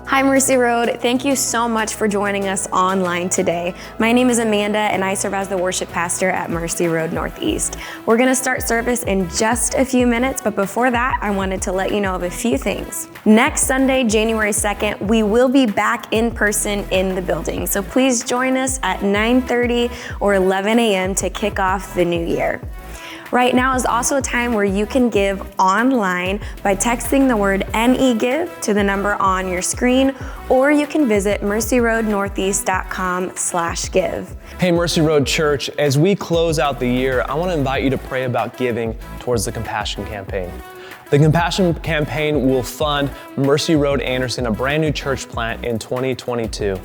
Hi Mercy Road, thank you so much for joining us online today. My name is Amanda and I serve as the worship pastor at Mercy Road Northeast. We're going to start service in just a few minutes, but before that, I wanted to let you know of a few things. Next Sunday, January 2nd, we will be back in person in the building, so please join us at 9:30 or 11 a.m. to kick off the new year. Right now is also a time where you can give online by texting the word NEGIVE to the number on your screen, or you can visit mercyroadnortheast.com/give. Hey Mercy Road Church, as we close out the year, I want to invite you to pray about giving towards the Compassion Campaign. The Compassion Campaign will fund Mercy Road Anderson, a brand new church plant in 2022.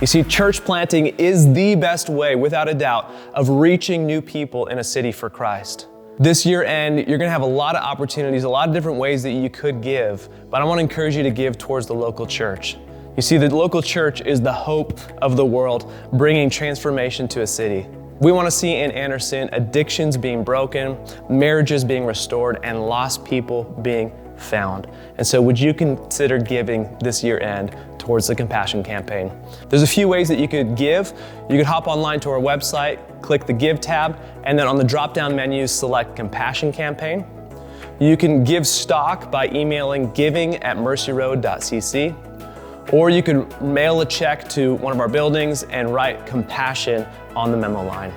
You see, church planting is the best way, without a doubt, of reaching new people in a city for Christ. This year end, you're going to have a lot of opportunities, a lot of different ways that you could give, but I want to encourage you to give towards the local church. You see, the local church is the hope of the world, bringing transformation to a city. We want to see in Anderson addictions being broken, marriages being restored, and lost people being found. And so would you consider giving this year end towards the Compassion Campaign? There's a few ways that you could give. You could hop online to our website, click the Give tab, and then on the drop-down menu, select Compassion Campaign. You can give stock by emailing giving@mercyroad.cc, or you could mail a check to one of our buildings and write Compassion on the memo line.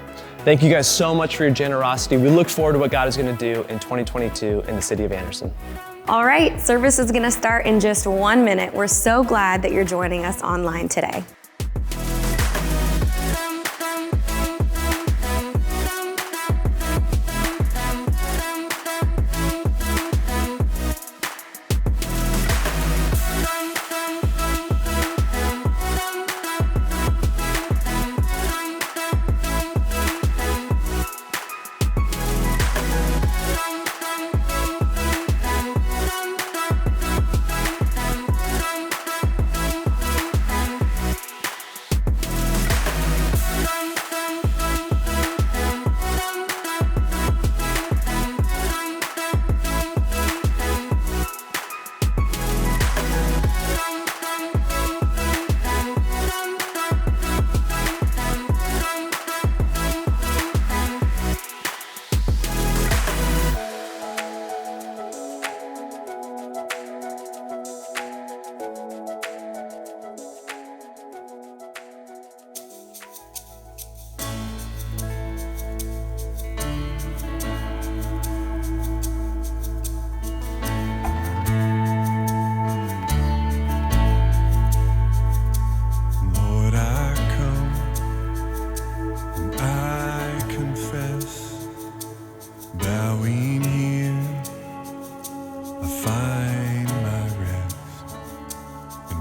Thank you guys so much for your generosity. We look forward to what God is going to do in 2022 in the city of Anderson. All right, service is going to start in just 1 minute. We're so glad that you're joining us online today.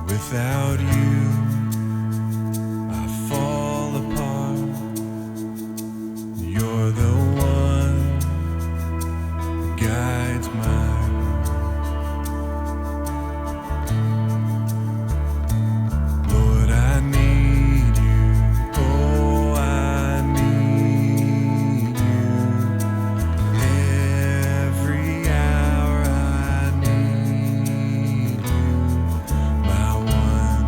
Without you, I fall apart. You're the one who guides my heart. Lord, I need you. Oh, I need you. Every hour I need you. My one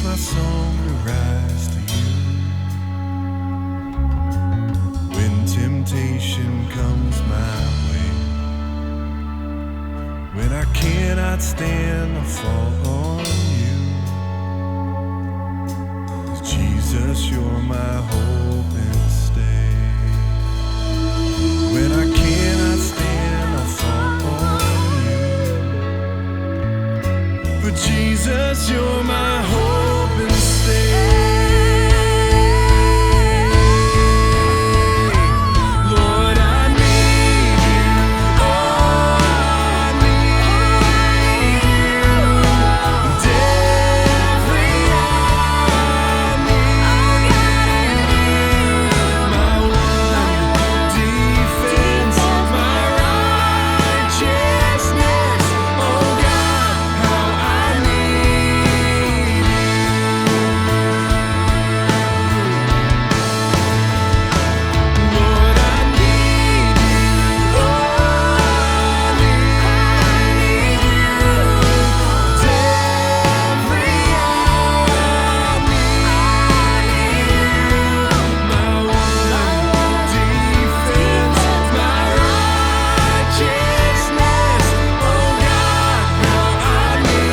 my song to rise to you. When temptation comes my way, when I cannot stand or fall on you, 'cause Jesus, you're my hope and stay. When I cannot stand or fall on you, but Jesus, you're my hope and stay. Lord, I need you. Oh, I need you. And every hour I need my one defense, my righteousness. Oh God, how I need you. Lord, I need you. Oh, I need you. Every hour I need my one defense, my righteousness. Oh God, how I need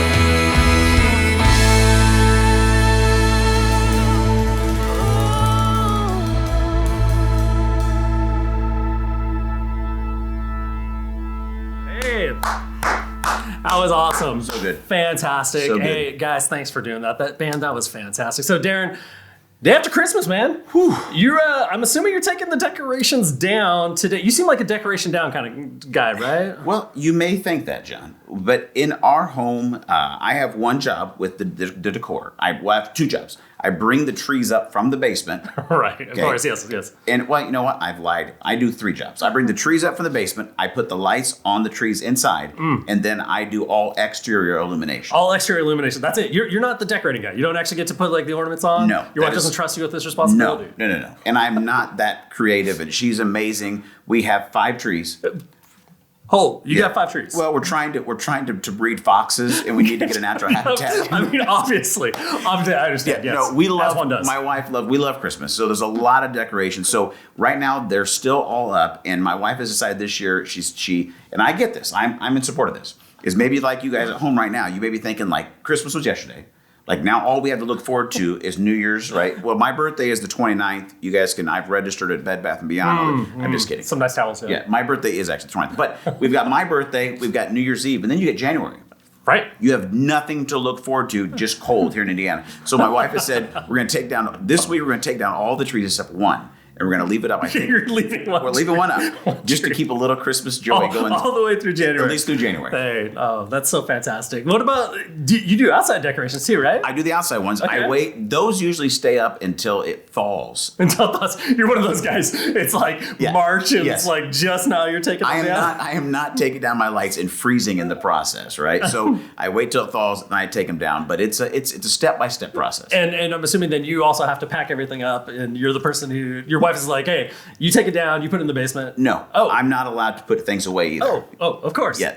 Hey, that was awesome. So good. Fantastic. So good. Hey, guys, thanks for doing that. That was fantastic. So, Darren, day after Christmas, man. You're, I'm assuming you're taking the decorations down today. You seem like a decoration down kind of guy, right? Well, you may think that, John, but in our home, I have one job with the decor. I have two jobs. I bring the trees up from the basement. Right. Of course. Yes. And, well, you know what? I've lied. I do three jobs. I bring the trees up from the basement. I put the lights on the trees inside. And then I do all exterior illumination. All exterior illumination. That's it. You're not the decorating guy. You don't actually get to put like the ornaments on? No, Your wife that is- doesn't trust you with this No, responsibility? no. And I'm not that creative, and she's amazing. We have 5 trees. Oh, you Yeah. got 5 trees. Well, we're trying to breed foxes, and we need to get a natural habitat. I mean, obviously, I understand. Yes. No, we As love. one does. My wife we love Christmas, so there's a lot of decorations. So right now they're still all up, and my wife has decided this year she and I get this. I'm in support of this. Is maybe like you guys at home right now, you may be thinking like Christmas was yesterday. Like now all we have to look forward to is New Year's, right? Well, my birthday is the 29th. You guys I've registered at Bed Bath & Beyond. I'm just kidding. Some nice towels. Yeah, my birthday is actually the 20th. But we've got my birthday, we've got New Year's Eve, and then you get January. Right. You have nothing to look forward to, just cold here in Indiana. So my wife has said, we're going to take down, this week we're going to take down all the trees except one. And we're going to leave it up, I think. You're leaving one. We're leaving one up just to keep a little Christmas joy going. all the way through January. At least through January. Hey, oh, that's so fantastic. What about, you do outside decorations too, right? I do the outside ones. Okay. I wait. Those usually stay up until it falls. You're one of those guys. It's like Yeah. March and Yes. it's like just now you're taking them down. I am not taking down my lights and freezing in the process, right? So I wait till it falls and I take them down. But it's a step-by-step process. And I'm assuming then you also have to pack everything up and you're the person who, your wife is like, hey, you take it down, you put it in the basement. No, Oh. I'm not allowed to put things away either. Oh, of course. Yeah,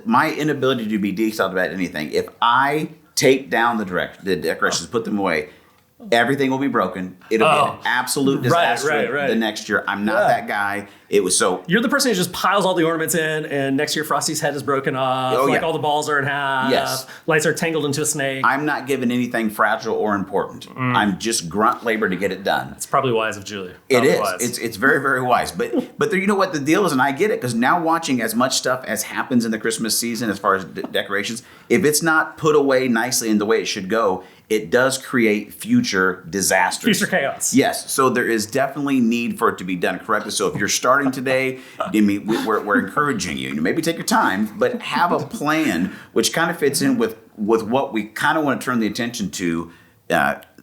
my inability to be detailed about anything. If I take down the decorations, put them away, everything will be broken. It'll be an absolute disaster right. the next year. I'm not that guy. It was so. You're the person who just piles all the ornaments in, and next year Frosty's head is broken off. Oh, like yeah. all the balls are in half. Yes. Lights are tangled into a snake. I'm not giving anything fragile or important. I'm just grunt labor to get it done. It's probably wise of Julie. It Probably is. wise. It's very, very wise. But you know what the deal is, and I get it, because now watching as much stuff as happens in the Christmas season as far as decorations, if it's not put away nicely in the way it should go, it does create future disasters. Future chaos. Yes. So there is definitely need for it to be done correctly. So if you're starting today, I mean, we're encouraging you. Maybe take your time, but have a plan, which kind of fits in with what we kind of want to turn the attention to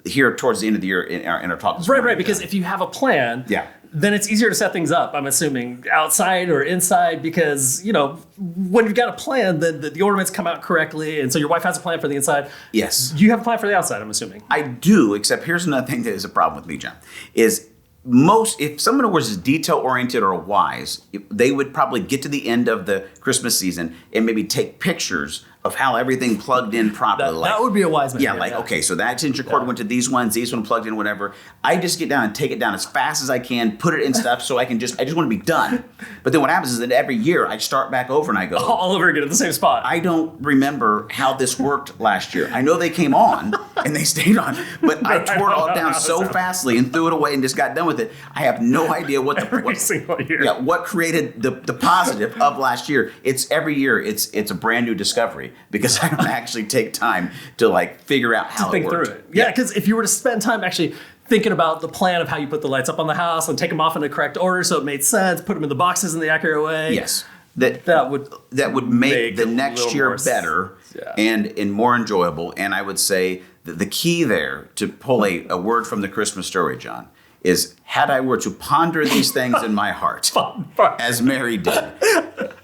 here towards the end of the year in our talk. this morning. Right. Because if you have a plan, Yeah. then it's easier to set things up, I'm assuming, outside or inside, because, when you've got a plan, then the ornaments come out correctly. And so your wife has a plan for the inside. Yes. You have a plan for the outside, I'm assuming. I do, except here's another thing that is a problem with me, John, is if someone was detail oriented or wise, they would probably get to the end of the Christmas season and maybe take pictures of how everything plugged in properly. That would be a wise man. Yeah, okay, so that extension cord went to these one plugged in, whatever. I just get down and take it down as fast as I can, put it in stuff so I just want to be done. But then what happens is that every year I start back over and I go, all over again at the same spot. I don't remember how this worked last year. I know they came on and they stayed on, but I tore it all down so fastly and threw it away and just got done with it. I have no idea what every single year. Yeah, what created the positive of last year. It's every year it's a brand new discovery because I don't actually take time to like figure out how think it worked. through it. Yeah, because if you were to spend time actually thinking about the plan of how you put the lights up on the house and take them off in the correct order so it made sense, put them in the boxes in the accurate way. Yes. That would make the a next little year more better and more enjoyable. And I would say that the key there to pull a word from the Christmas story, John, is had I were to ponder these things in my heart, as Mary did,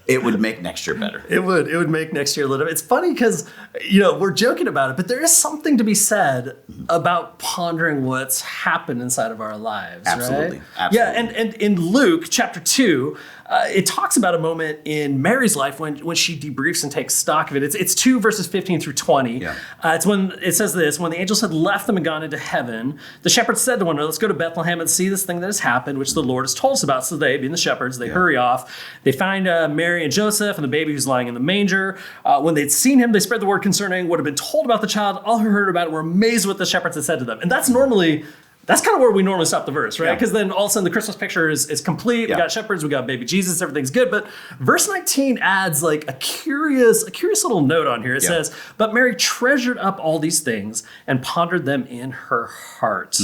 it would make next year better. It would make next year a little. It's funny because we're joking about it, but there is something to be said about pondering what's happened inside of our lives. Absolutely, right? absolutely. Yeah, and in Luke chapter 2, it talks about a moment in Mary's life when she debriefs and takes stock of it. It's 2 verses 15 through 20. Yeah. It's when it says this: when the angels had left them and gone into heaven, the shepherds said to one another, "Let's go to Bethlehem and see this thing that has happened, which the Lord has told us about." So they, being the shepherds, they hurry off. They find Mary and Joseph and the baby who's lying in the manger. When they'd seen him, they spread the word concerning what had been told about the child. All who heard about it were amazed at what the shepherds had said to them. And that's kind of where we normally stop the verse, right? Because then all of a sudden the Christmas picture is complete. We got shepherds, we got baby Jesus, everything's good. But verse 19 adds like a curious little note on here. It says, "But Mary treasured up all these things and pondered them in her heart."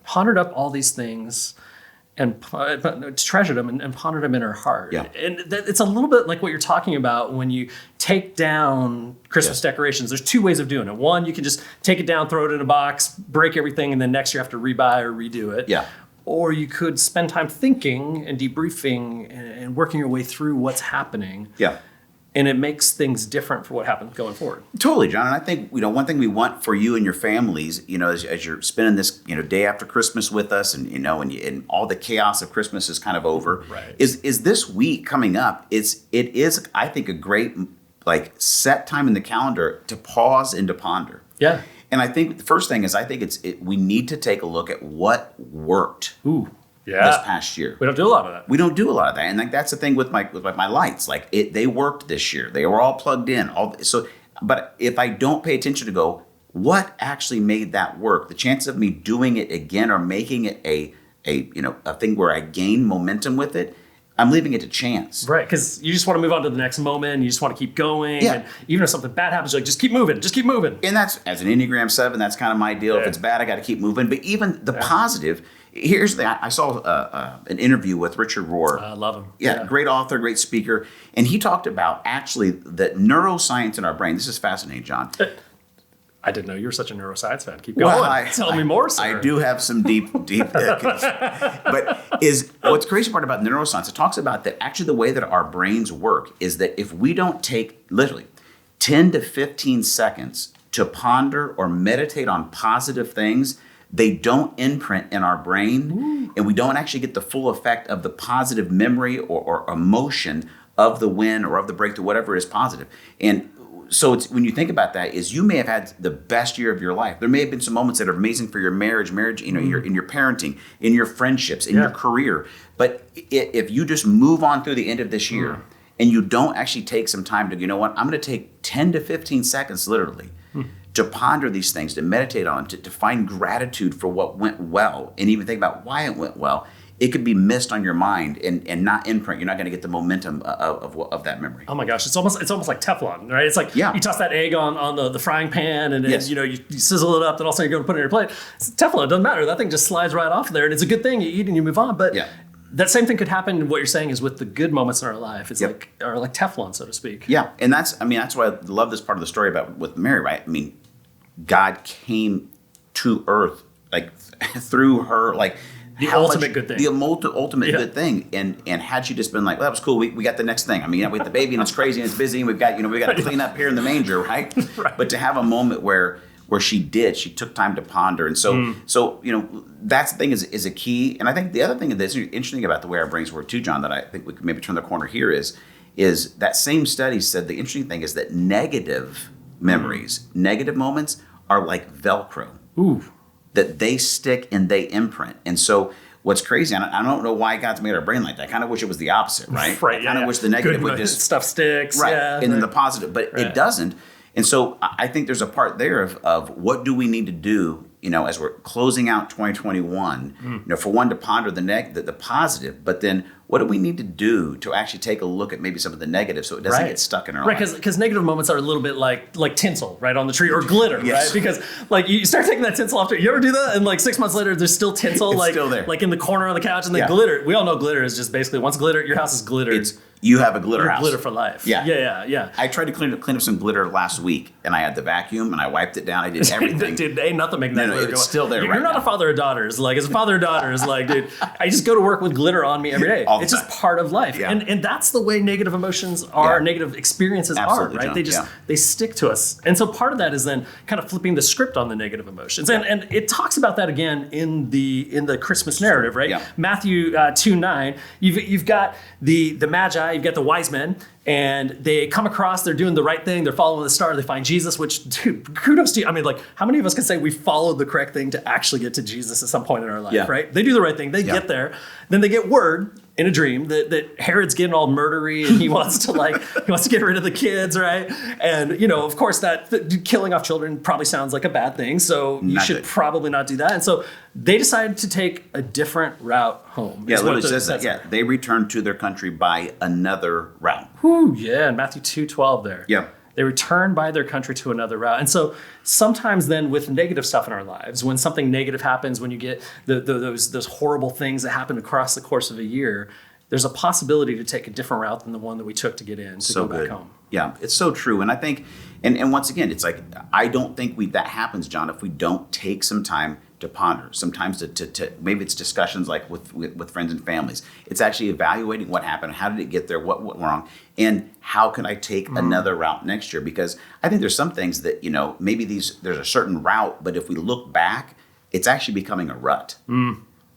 Pondered up all these things and treasured them and pondered them in her heart. Yeah. And it's a little bit like what you're talking about when you take down Christmas decorations. There's 2 ways of doing it. One, you can just take it down, throw it in a box, break everything, and then next year have to rebuy or redo it. Yeah. Or you could spend time thinking and debriefing and working your way through what's happening. Yeah. And it makes things different for what happens going forward. Totally, John. And I think, one thing we want for you and your families, as you're spending this, day after Christmas with us and, and all the chaos of Christmas is kind of over, is this week coming up. It is, I think, a great, set time in the calendar to pause and to ponder. Yeah. And I think the first thing is, we need to take a look at what worked. This past year. We don't do a lot of that. We don't do a lot of that. And that's the thing with my lights. They worked this year. They were all plugged in. But if I don't pay attention to go, what actually made that work? The chance of me doing it again or making it a thing where I gain momentum with it, I'm leaving it to chance. Right, because you just want to move on to the next moment. And you just want to keep going. Yeah. And even if something bad happens, you're like, just keep moving. Just keep moving. And that's, as an Enneagram 7, that's kind of my deal. Yeah. If it's bad, I got to keep moving. But even the positive, here's I saw an interview with Richard Rohr. I love him. Yeah, great author, great speaker. And he talked about actually the neuroscience in our brain. This is fascinating, John. I didn't know you were such a neuroscience fan. Keep going. Tell me more, sir. I do have some deep. But what's crazy part about neuroscience, it talks about that actually the way that our brains work is that if we don't take literally 10 to 15 seconds to ponder or meditate on positive things, they don't imprint in our brain, and we don't actually get the full effect of the positive memory or emotion of the win or of the breakthrough, whatever is positive. And so it's, when you think about that, is you may have had the best year of your life. There may have been some moments that are amazing for your marriage, your, in your parenting, in your friendships, in your career. But if you just move on through the end of this year and you don't actually take some time to, I'm going to take 10 to 15 seconds literally to ponder these things, to meditate on, to find gratitude for what went well, and even think about why it went well, it could be missed on your mind and not imprint. You're not going to get the momentum of that memory. Oh my gosh, it's almost like Teflon, right? It's like you toss that egg on the frying pan and you sizzle it up, then all of a sudden you're going to put it in your plate. It's Teflon, it doesn't matter. That thing just slides right off there, and it's a good thing. You eat and you move on. But that same thing could happen. What you're saying is with the good moments in our life, it's like Teflon, so to speak. Yeah, and that's why I love this part of the story with Mary, right? I mean, God came to earth through her, the ultimate good thing. The ultimate good thing. And had she just been like, well, that was cool. We got the next thing. I mean, we got the baby and it's crazy and it's busy and we got to clean up here in the manger, right? But to have a moment where she took time to ponder. And so that's the thing is a key. And I think the other thing that's interesting about the way our brains work too, John, that I think we could maybe turn the corner here is is that same study said the interesting thing is that negative memories, negative moments are like Velcro. Ooh. That they stick and they imprint. And so what's crazy, and I don't know why God's made our brain like that. I kind of wish it was the opposite, right? Right. I kind of wish the negative would just stuff sticks. right, Yeah, and then the positive, but Right. it doesn't. And so I think there's a part there of what do we need to do, as we're closing out 2021, for one to ponder the positive, but then what do we need to do to actually take a look at maybe some of the negatives so it doesn't get stuck in our right, life? because negative moments are a little bit like tinsel, right, on the tree, or glitter, Yes. right? Because like you start taking that tinsel off. You ever do that? And like 6 months later, there's still tinsel, It's like still there. like in the corner of the couch, and then Yeah. glitter. We all know glitter is just basically once glitter, your house is glittered. You have a glitter You're house. glitter for life. Yeah. Yeah. I tried to clean up some glitter last week, and I had the vacuum, and I wiped it down. I did everything. Dude, ain't nothing making that No, glitter it's go. still there You're right not now. a father of daughters. Like, as a father of daughters, like, dude, I just go to work with glitter on me every day. All the It's just time. part of life. Yeah. And that's the way negative emotions are, Yeah. negative experiences Absolutely, are, right? John. They just, Yeah. they stick to us. And so part of that is then kind of flipping the script on the negative emotions. And it talks about that again in the Christmas narrative, right? Yeah. Matthew 2:9, you've got the Magi, you've got the wise men, and they come across, they're doing the right thing, they're following the star, they find Jesus, which, dude, kudos to you. I mean, like, how many of us can say we followed the correct thing to actually get to Jesus at some point in our life, Yeah. right? They do the right thing, they Yeah. get there, then they get word in a dream that Herod's getting all murdery and he wants to get rid of the kids, right? And, of course, that killing off children probably sounds like a bad thing, so you Not should good. probably not do that. And so they decided to take a different route home. Yeah, is it what literally says that. Yeah, they returned to their country by another route. Ooh, yeah, in Matthew 2:12 there. Yeah. They return by their country to another route. And so sometimes then with negative stuff in our lives, when something negative happens, when you get those horrible things that happen across the course of a year, there's a possibility to take a different route than the one that we took to get in, to So go good. back home. Yeah, it's so true. And I think, and once again, it's like, I don't think that happens, John, if we don't take some time to ponder, sometimes to maybe it's discussions like with friends and families. It's actually evaluating what happened, how did it get there, what went wrong, and how can I take another route next year? Because I think there's some things that, maybe there's a certain route, but if we look back, it's actually becoming a rut,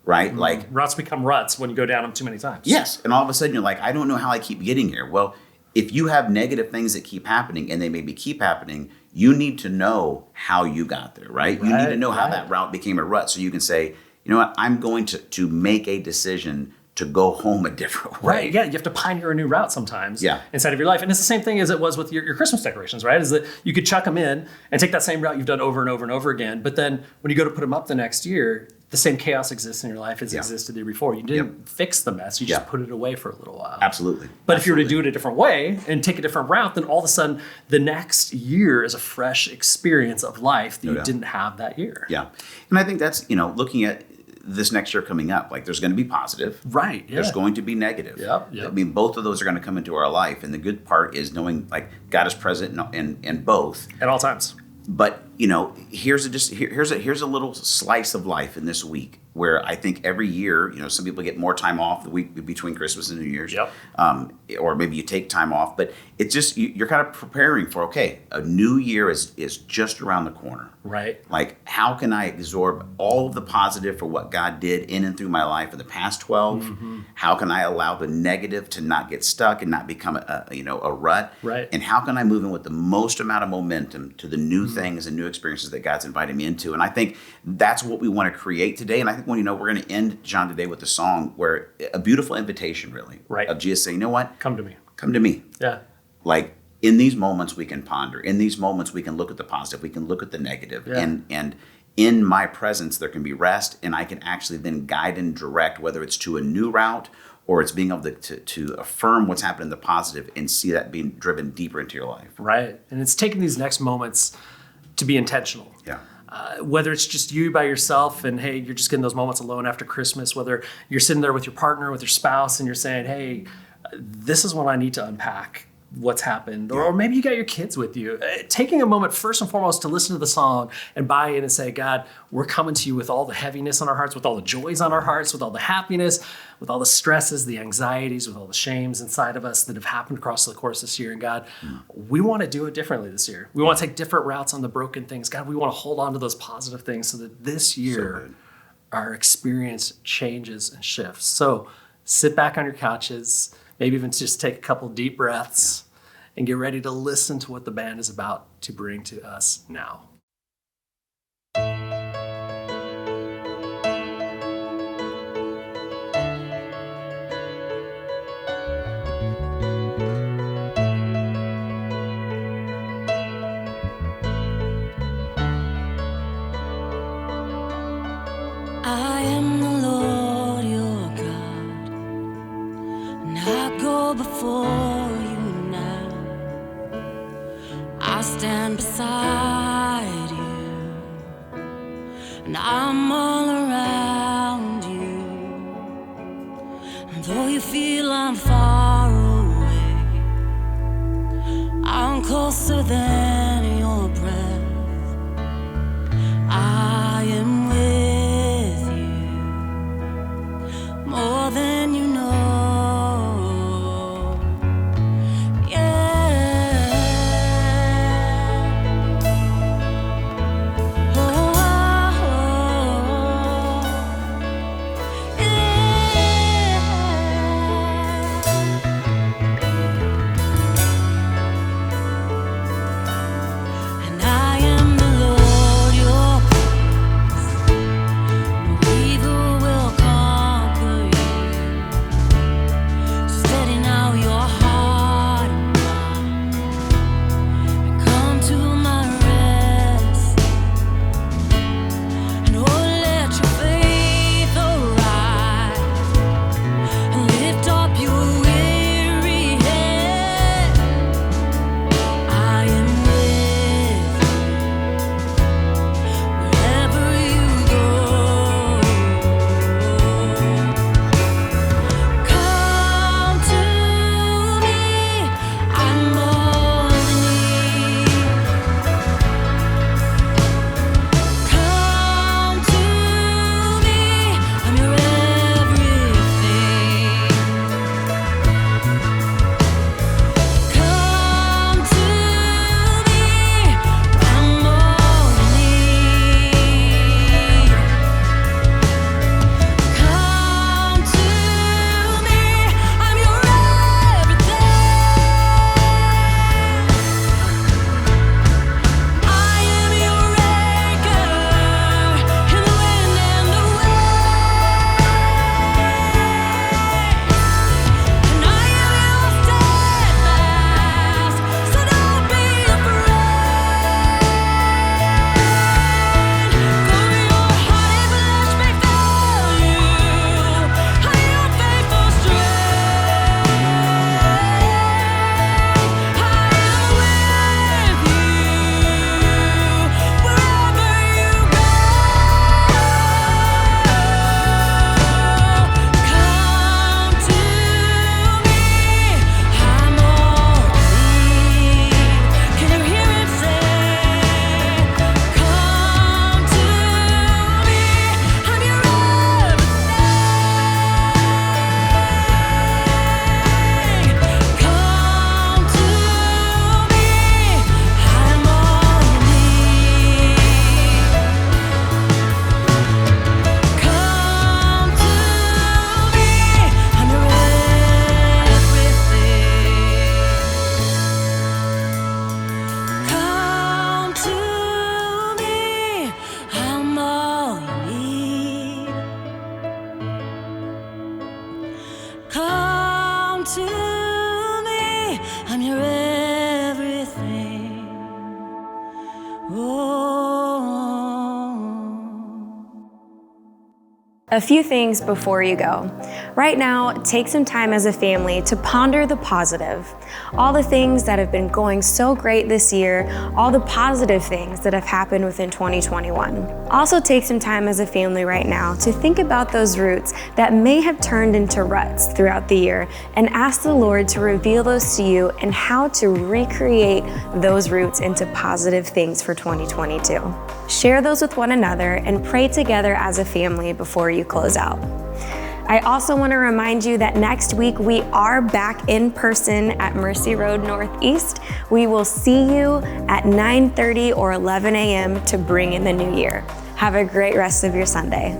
right? Like, Ruts become ruts when you go down them too many times. yes. And all of a sudden you're like, I don't know how I keep getting here. Well, if you have negative things that keep happening and they maybe keep happening, you need to know how you got there, right? You need to know how that route became a rut so you can say, you know what, I'm going to make a decision to go home a different way. Right, yeah, you have to pioneer a new route sometimes Yeah. inside of your life. And it's the same thing as it was with your Christmas decorations, right? Is that you could chuck them in and take that same route you've done over and over and over again. But then when you go to put them up the next year, the same chaos exists in your life as existed the year before. You didn't fix the mess, you just put it away for a little while. Absolutely. But if you were to do it a different way and take a different route, then all of a sudden the next year is a fresh experience of life that you doubt. didn't have that year. Yeah. And I think that's, looking at this next year coming up, like there's going to be positive. Right, yeah. There's going to be negative. Yep. I mean, both of those are going to come into our life. And the good part is knowing like God is present in both. At all times. But here's a little slice of life in this week where I think every year, some people get more time off the week between Christmas and New Year's. Yep. Or maybe you take time off, but it's just you're kind of preparing for a new year is just around the corner. Right. Like, how can I absorb all of the positive for what God did in and through my life in the past 12? Mm-hmm. How can I allow the negative to not get stuck and not become a rut? Right. And how can I move in with the most amount of momentum to the new Mm-hmm. things and new experiences that God's invited me into? And I think that's what we want to create today. And I think we're going to end, John, today with a song where a beautiful invitation, really, Right. of Jesus saying, you know what? Come to me. Come to me. Yeah. Like, in these moments we can ponder. In these moments we can look at the positive. We can look at the negative. Yeah. And in my presence there can be rest, and I can actually then guide and direct, whether it's to a new route or it's being able to affirm what's happened in the positive and see that being driven deeper into your life. Right. And it's taking these next moments to be intentional. Yeah. Whether it's just you by yourself and, hey, you're just getting those moments alone after Christmas, whether you're sitting there with your partner, with your spouse, and you're saying, hey, this is when I need to unpack what's happened. Or maybe you got your kids with you. Taking a moment first and foremost to listen to the song and buy in and say, God, we're coming to you with all the heaviness on our hearts, with all the joys on our hearts, with all the happiness, with all the stresses, the anxieties, with all the shames inside of us that have happened across the course this year. And God, we want to do it differently this year. We want to take different routes on the broken things. God, we want to hold on to those positive things so that this year good. our experience changes and shifts. So sit back on your couches, maybe even just take a couple deep breaths and get ready to listen to what the band is about to bring to us now. I am the Lord your God, and I go before you now. I stand beside you, and I'm all around you. And though you feel I'm far away, I'm closer than your breath. I am with you, more than you know. Yeah. Oh, yeah. And I am the Lord your peace. No evil will conquer you. So steady now your heart and mind, and come to my rest. And oh, let your faith arise, and lift up your weary head. I am with you wherever you go. Come to me, I'm all you need. Come to me, I'm your everything. Come to me, I'm all you need. Come to me, I'm your everything. I am your anchor in the wind and the wave, and I am your steadfast, so don't be afraid. Though your heart and flesh may fail you, I am your faithful strength. I am with you wherever you go. Come to me, I'm all you need. Can you hear it say? Come to me, I'm your everything. Come to me, I'm all you need. Come to me, I'm your everything. Come to me, I'm all you need. Come to me, I'm your everything. Oh. A few things before you go. Right now, take some time as a family to ponder the positive. All the things that have been going so great this year, all the positive things that have happened within 2021. Also take some time as a family right now to think about those roots that may have turned into ruts throughout the year and ask the Lord to reveal those to you and how to recreate those roots into positive things for 2022. Share those with one another and pray together as a family before you close out. I also want to remind you that next week we are back in person at Mercy Road Northeast. We will see you at 9:30 or 11 a.m. to bring in the new year. Have a great rest of your Sunday.